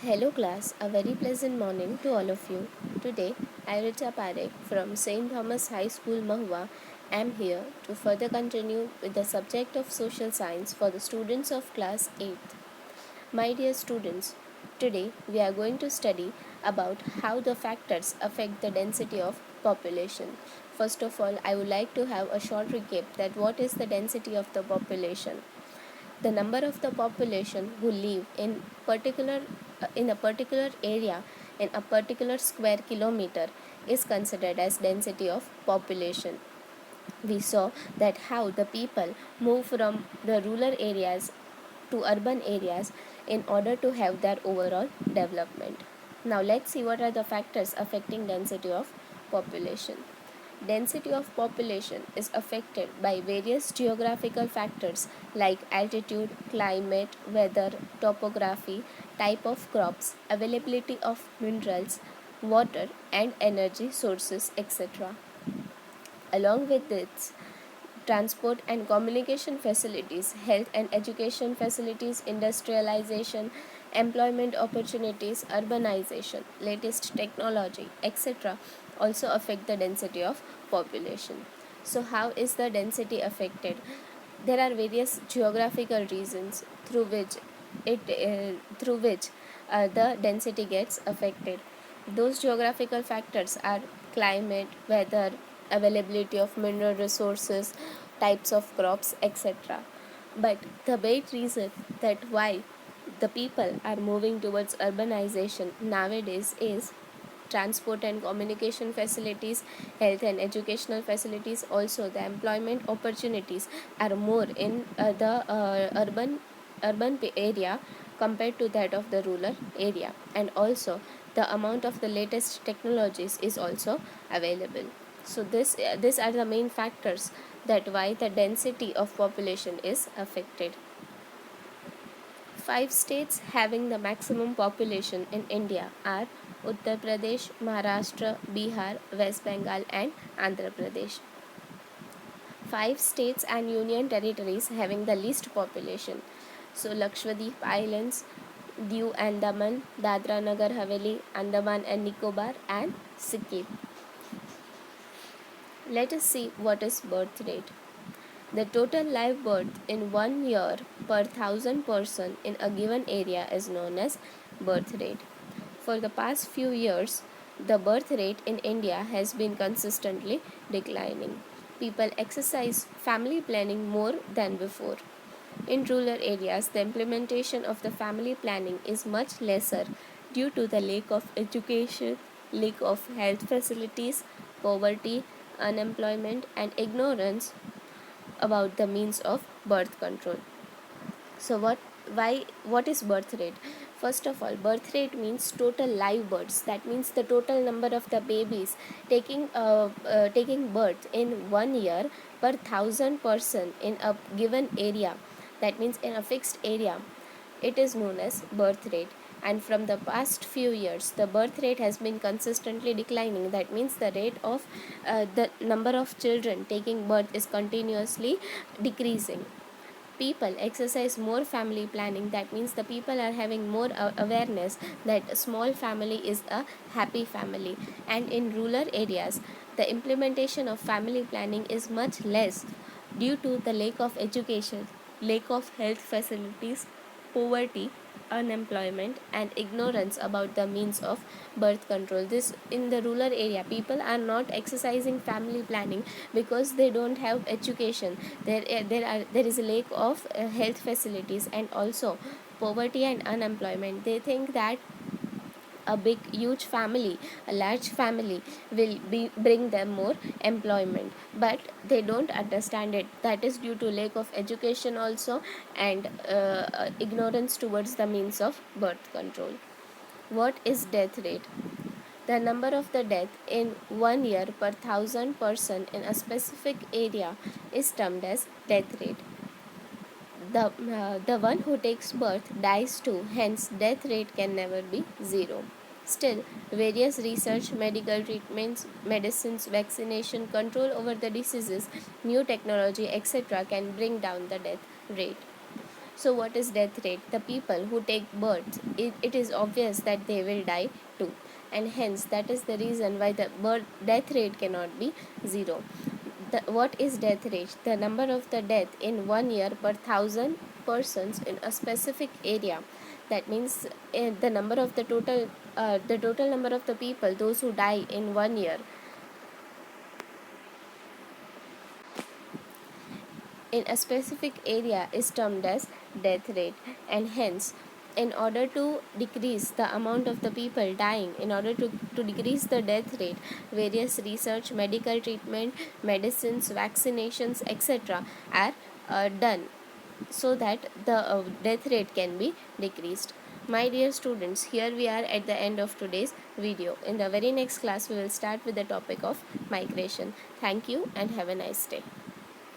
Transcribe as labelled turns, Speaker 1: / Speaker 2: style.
Speaker 1: Hello class, a very pleasant morning to all of you. Today, I Richa Parekh from St. Thomas High School Mahua am here to further continue with the subject of social science for the students of class 8th. My dear students, today we are going to study about how the factors affect the density of population. First of all, I would like to have a short recap that what is the density of the population. The number of the population who live in a particular area in a particular square kilometer is considered as density of population. We saw that how the people move from the rural areas to urban areas in order to have their overall development. Now let's see what are the factors affecting density of population. Density of population is affected by various geographical factors like altitude, climate, weather, topography, type of crops, availability of minerals, water and energy sources, etc. Along with this, transport and communication facilities, health and education facilities, industrialization, employment opportunities, urbanization, latest technology, etc., also affect the density of population. So, how is the density affected? There are various geographical reasons through which the density gets affected. Those geographical factors are climate, weather, availability of mineral resources, types of crops, etc. But the main reason that why the people are moving towards urbanization nowadays is transport and communication facilities, health and educational facilities. Also, the employment opportunities are more in the urban area compared to that of the rural area, and also the amount of the latest technologies is also available. So these are the main factors that why the density of population is affected. Five states having the maximum population in India are Uttar Pradesh, Maharashtra, Bihar, West Bengal, and Andhra Pradesh. Five states and union territories having the least population. So Lakshadweep Islands, Diu and Daman, Dadra Nagar Haveli, Andaman and Nicobar, and Sikkim. Let us see what is birth rate. The total live birth in 1 year per thousand person in a given area is known as birth rate. For the past few years, the birth rate in India has been consistently declining. People exercise family planning more than before. In rural areas, the implementation of the family planning is much lesser due to the lack of education, lack of health facilities, poverty, unemployment, and ignorance about the means of birth control. So what is birth rate? First of all, birth rate means total live births. That means the total number of the babies taking birth in 1 year per thousand person in a given area. That means in a fixed area. It is known as birth rate. And from the past few years, the birth rate has been consistently declining. That means the rate of the number of children taking birth is continuously decreasing. People exercise more family planning. That means the people are having more awareness that a small family is a happy family. And in rural areas, the implementation of family planning is much less due to the lack of education, lack of health facilities, poverty, unemployment, and ignorance about the means of birth control. This in the rural area, people are not exercising family planning because they don't have education. There is a lack of health facilities, and also poverty and unemployment. They think that a big huge family, a large family will be bring them more employment, but they don't understand it. That is due to lack of education also, and ignorance towards the means of birth control. What is death rate? The number of the death in 1 year per thousand person in a specific area is termed as death rate. The one who takes birth dies too, hence death rate can never be zero. Still, various research, medical treatments, medicines, vaccination, control over the diseases, new technology, etc., can bring down the death rate. So what is death rate? The people who take birth, it is obvious that they will die too, and hence that is the reason why the death rate cannot be 0. What is death rate? The number of the death in 1 year per 1,000 persons in a specific area. That means the number of the total number of the people, those who die in 1 year in a specific area, is termed as death rate. And hence, in order to decrease the amount of the people dying, in order to decrease the death rate, various research, medical treatment, medicines, vaccinations, etc. are done, so that the death rate can be decreased. My dear students, here we are at the end of today's video. In the very next class, we will start with the topic of migration. Thank you and have a nice day.